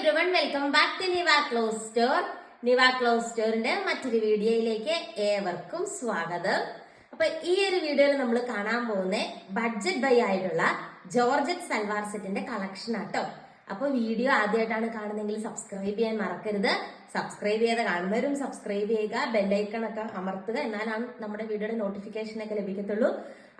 Everyone, welcome back to Niva cloth store. Niva cloth സ്റ്റോറിന്റെ മറ്റൊരു വീഡിയോയിലേക്ക് ഏവർക്കും സ്വാഗതം. അപ്പൊ ഈ ഒരു വീഡിയോയിൽ നമ്മൾ കാണാൻ പോകുന്ന ബഡ്ജറ്റ് ബൈ ആയിട്ടുള്ള ജോർജറ്റ് സൽവാർ സെറ്റിന്റെ കളക്ഷൻ ആട്ടോ. അപ്പൊ വീഡിയോ ആദ്യമായിട്ടാണ് കാണുന്നതെങ്കിൽ സബ്സ്ക്രൈബ് ചെയ്യാൻ മറക്കരുത്. സബ്സ്ക്രൈബ് ചെയ്ത് കാണുന്നവരും സബ്സ്ക്രൈബ് ചെയ്യുക, ബെല്ലൈക്കൺ ഒക്കെ അമർത്തുക, എന്നാലാണ് നമ്മുടെ വീഡിയോയുടെ നോട്ടിഫിക്കേഷൻ ഒക്കെ ലഭിക്കത്തുള്ളൂ.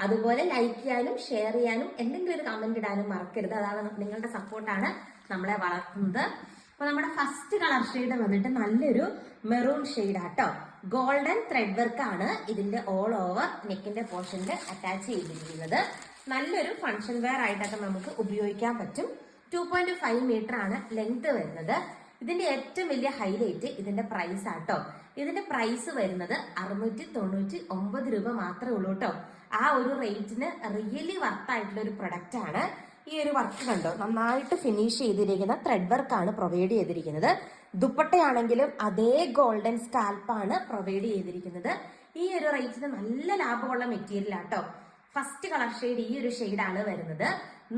അതുപോലെ ലൈക്ക് ചെയ്യാനും ഷെയർ ചെയ്യാനും എന്തെങ്കിലും ഒരു കമന്റ് ഇടാനും മറക്കരുത്. അതാണ് നിങ്ങളുടെ സപ്പോർട്ടാണ് നമ്മളെ വളർത്തുന്നത്. അപ്പൊ നമ്മുടെ ഫസ്റ്റ് കളർ ഷെയ്ഡ് വന്നിട്ട് നല്ലൊരു മെറൂൺ ഷെയ്ഡ് ആട്ടോ. ഗോൾഡൻ ത്രെഡ് വർക്ക് ആണ് ഇതിന്റെ ഓൾ ഓവർ നെക്കിന്റെ പോർഷനിൽ അറ്റാച്ച് ചെയ്തിരിക്കുന്നത്. നല്ലൊരു ഫംഗ്ഷൻ വെയർ ആയിട്ടൊക്കെ നമുക്ക് ഉപയോഗിക്കാൻ പറ്റും. 2.5 മീറ്റർ ആണ് ലെങ്ത് വരുന്നത്. ഇതിന്റെ ഏറ്റവും വലിയ ഹൈലൈറ്റ് ഇതിന്റെ പ്രൈസ് ആട്ടോ. ഇതിന്റെ പ്രൈസ് വരുന്നത് 699 രൂപ മാത്രമേ ഉള്ളൂ കേട്ടോ. ആ ഒരു റേറ്റിന് റിയലി വർത്ത് ആയിട്ടുള്ള ഒരു പ്രൊഡക്റ്റ് ആണ്. ഈ ഒരു വർക്ക് കണ്ടോ, നന്നായിട്ട് ഫിനിഷ് ചെയ്തിരിക്കുന്ന ത്രെഡ് വർക്ക് ആണ് പ്രൊവൈഡ് ചെയ്തിരിക്കുന്നത്. ദുപ്പട്ടയാണെങ്കിലും അതേ ഗോൾഡൻ സ്കാൽപ്പാണ് പ്രൊവൈഡ് ചെയ്തിരിക്കുന്നത്. ഈ ഒരു റേറ്റിന് നല്ല ലാഭമുള്ള മെറ്റീരിയൽ ആട്ടോ. ഫസ്റ്റ് കളർ ഷെയ്ഡ് ഈ ഒരു ഷെയ്ഡാണ് വരുന്നത്.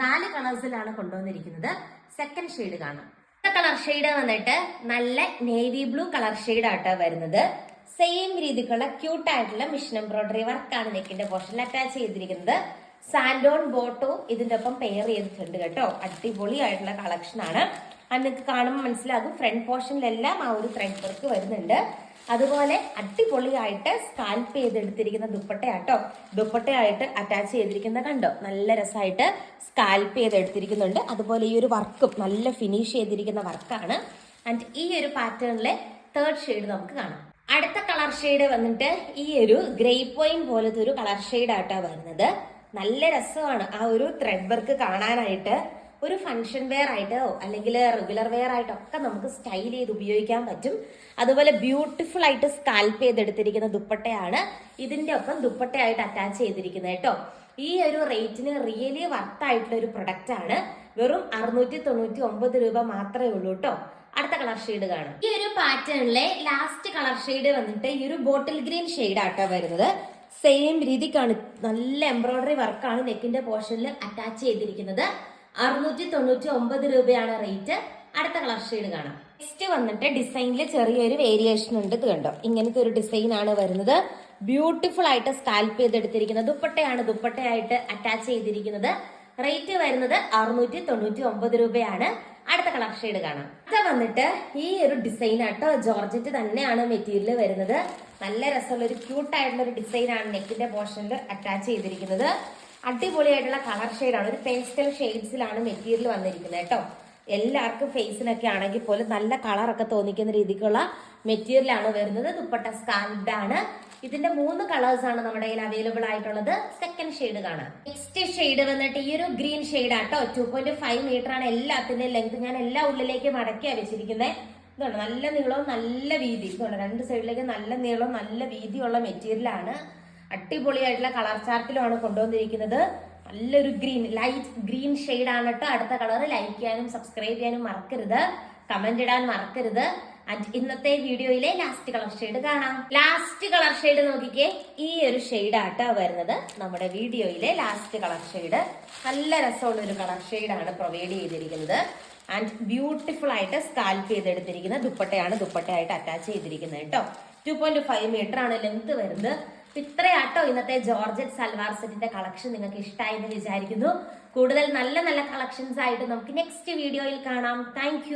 4 കളേഴ്സിലാണ് കൊണ്ടുവന്നിരിക്കുന്നത്. സെക്കൻഡ് ഷെയ്ഡ് കാണാം. കളർ ഷെയ്ഡ് വന്നിട്ട് നല്ല നേവി ബ്ലൂ കളർ ഷെയ്ഡ് ആട്ടോ വരുന്നത്. സെയിം രീതിക്കുള്ള ക്യൂട്ട് ആയിട്ടുള്ള മിഷൻ എംബ്രോയിഡറി വർക്കാണ് നെക്കിന്റെ പോർഷനിൽ അറ്റാച്ച് ചെയ്തിരിക്കുന്നത്. സാൻഡോൺ ബോട്ടോ ഇതിന്റെ ഒപ്പം പെയർ ചെയ്തിട്ടുണ്ട് കേട്ടോ. അടിപൊളി ആയിട്ടുള്ള കളക്ഷൻ ആണ്. അത് നിങ്ങൾക്ക് കാണുമ്പോൾ മനസ്സിലാകും. ഫ്രണ്ട് പോർഷനിലെല്ലാം ആ ഒരു ത്രെഡ് വർക്ക് വരുന്നുണ്ട്. അതുപോലെ അടിപൊളിയായിട്ട് സ്കാൽപ്പ് ചെയ്തെടുത്തിരിക്കുന്ന ദുപ്പട്ടയാട്ടോ. ദുപ്പട്ടയായിട്ട് അറ്റാച്ച് ചെയ്തിരിക്കുന്ന കണ്ടോ, നല്ല രസമായിട്ട് സ്കാൽപ്പ് ചെയ്തെടുത്തിരിക്കുന്നുണ്ട്. അതുപോലെ ഈ ഒരു വർക്കും നല്ല ഫിനിഷ് ചെയ്തിരിക്കുന്ന വർക്കാണ്. ആൻഡ് ഈ ഒരു പാറ്റേണിലെ തേർഡ് ഷെയ്ഡ് നമുക്ക് കാണാം. അടുത്ത കളർ ഷെയ്ഡ് വന്നിട്ട് ഈ ഒരു ഗ്രേ പോയിന്റ് പോലത്തെ ഒരു കളർ ഷെയ്ഡ് ആയിട്ടാണ് വരുന്നത്. നല്ല രസമാണ് ആ ഒരു ത്രെഡ് വർക്ക് കാണാനായിട്ട്. ഒരു ഫംഗ്ഷൻ വെയർ ആയിട്ടോ അല്ലെങ്കിൽ റെഗുലർ വെയർ ആയിട്ടോ ഒക്കെ നമുക്ക് സ്റ്റൈൽ ചെയ്ത് ഉപയോഗിക്കാൻ പറ്റും. അതുപോലെ ബ്യൂട്ടിഫുൾ ആയിട്ട് സ്കാൽപ്പ് ചെയ്തെടുത്തിരിക്കുന്ന ദുപ്പട്ടയാണ് ഇതിന്റെ ഒപ്പം ദുപ്പട്ടയായിട്ട് അറ്റാച്ച് ചെയ്തിരിക്കുന്നത് കേട്ടോ. ഈ ഒരു റേറ്റിന് റിയലി വർത്ത് ആയിട്ടുള്ള ഒരു പ്രൊഡക്റ്റ് ആണ്. വെറും 699 രൂപ മാത്രമേ ഉള്ളൂ കേട്ടോ. അടുത്ത കളർ ഷെയ്ഡ് കാണാം. ഈ ഒരു പാറ്റേണിലെ ലാസ്റ്റ് കളർ ഷെയ്ഡ് വന്നിട്ട് ഈ ഒരു ബോട്ടിൽ ഗ്രീൻ ഷെയ്ഡ് ആട്ടോ വരുന്നത്. സെയിം രീതിക്കാണ് നല്ല എംബ്രോയിഡറി വർക്കാണ് നെക്കിന്റെ പോർഷനിൽ അറ്റാച്ച് ചെയ്തിരിക്കുന്നത്. 699 രൂപയാണ് റേറ്റ്. അടുത്ത കളർ ഷെയ്ഡ് കാണാം. നെക്സ്റ്റ് വന്നിട്ട് ഡിസൈനിൽ ചെറിയൊരു വേരിയേഷൻ ഉണ്ട്. ഇത് കണ്ടോ, ഇങ്ങനത്തെ ഒരു ഡിസൈൻ ആണ് വരുന്നത്. ബ്യൂട്ടിഫുൾ ആയിട്ട് സ്കാൽപ്പ് ചെയ്തെടുത്തിരിക്കുന്ന ദുപ്പട്ടയാണ് ദുപ്പട്ടയായിട്ട് അറ്റാച്ച് ചെയ്തിരിക്കുന്നത്. റേറ്റ് വരുന്നത് 699 രൂപയാണ്. അടുത്ത കളർ ഷെയ്ഡ് കാണാം. ഇത് വന്നിട്ട് ഈ ഒരു ഡിസൈൻ ആട്ടോ. ജോർജറ്റ് തന്നെയാണ് മെറ്റീരിയൽ വരുന്നത്. നല്ല രസമുള്ള ഒരു ക്യൂട്ട് ആയിട്ടുള്ള ഒരു ഡിസൈൻ ആണ് നെക്കിന്റെ പോർഷനിൽ അറ്റാച്ച് ചെയ്തിരിക്കുന്നത്. അടിപൊളിയായിട്ടുള്ള കളർ ഷെയ്ഡാണ്. ഒരു പേസ്റ്റൽ ഷെയ്ഡ്സിലാണ് മെറ്റീരിയൽ വന്നിരിക്കുന്നത് കേട്ടോ. എല്ലാവർക്കും ഫേസിനൊക്കെ ആണെങ്കിൽ പോലും നല്ല കളറൊക്കെ തോന്നിക്കുന്ന രീതിക്കുള്ള മെറ്റീരിയൽ ആണ് വരുന്നത്. ദുപ്പട്ട സ്കാൽപ്ഡ് ആണ്. ഇതിന്റെ 3 കളേഴ്സ് ആണ് നമ്മുടെ കയ്യിൽ അവൈലബിൾ ആയിട്ടുള്ളത്. സെക്കൻഡ് ഷെയ്ഡ് കാണാം. നെക്സ്റ്റ് ഷെയ്ഡ് വന്നിട്ട് ഈ ഒരു ഗ്രീൻ ഷെയ്ഡ് ആട്ടോ. 2.5 മീറ്റർ ആണ് എല്ലാത്തിന്റെ ലെങ്ത്. ഞാൻ എല്ലാ ഉള്ളിലേക്ക് മടക്കിയാ വെച്ചിരിക്കുന്നത്. ഇതുണ്ട്, നല്ല നീളവും നല്ല വീതി. ഇതുണ്ട്, 2 സൈഡിലേക്ക് നല്ല നീളവും നല്ല വീതിയുള്ള മെറ്റീരിയൽ ആണ്. അടിപൊളിയായിട്ടുള്ള കളർ ചാർട്ടിലുമാണ് കൊണ്ടുവന്നിരിക്കുന്നത്. നല്ലൊരു ഗ്രീൻ, ലൈറ്റ് ഗ്രീൻ ഷെയ്ഡ് ആണ് കേട്ടോ. അടുത്ത കളർ ലൈക്ക് ചെയ്യാനും സബ്സ്ക്രൈബ് ചെയ്യാനും മറക്കരുത്. കമന്റ് ഇടാൻ മറക്കരുത്. ആൻഡ് ഇന്നത്തെ വീഡിയോയിലെ ലാസ്റ്റ് കളർ ഷെയ്ഡ് കാണാം. ലാസ്റ്റ് കളർ ഷെയ്ഡ് നോക്കിക്കേ, ഈ ഒരു ഷെയ്ഡ് ആട്ടോ വരുന്നത്. നമ്മുടെ വീഡിയോയിലെ ലാസ്റ്റ് കളർ ഷെയ്ഡ് നല്ല രസമുള്ള ഒരു കളർ ഷെയ്ഡ് ആണ് പ്രൊവൈഡ് ചെയ്തിരിക്കുന്നത്. ആൻഡ് ബ്യൂട്ടിഫുൾ ആയിട്ട് സ്കാൽപ്പ് ചെയ്തെടുത്തിരിക്കുന്ന ദുപ്പട്ടയാണ് ദുപ്പട്ടയായിട്ട് അറ്റാച്ച് ചെയ്തിരിക്കുന്നത് കേട്ടോ. 2.5 മീറ്റർ ആണ് ലെങ്ത് വരുന്നത്. ഇത്രയാട്ടോ ഇന്നത്തെ ജോർജറ്റ് സൽവാർ സെറ്റിന്റെ കളക്ഷൻ. നിങ്ങൾക്ക് ഇഷ്ടമായി എന്ന് വിചാരിക്കുന്നു. കൂടുതൽ നല്ല നല്ല കളക്ഷൻസ് ആയിട്ട് നമുക്ക് നെക്സ്റ്റ് വീഡിയോയിൽ കാണാം. താങ്ക്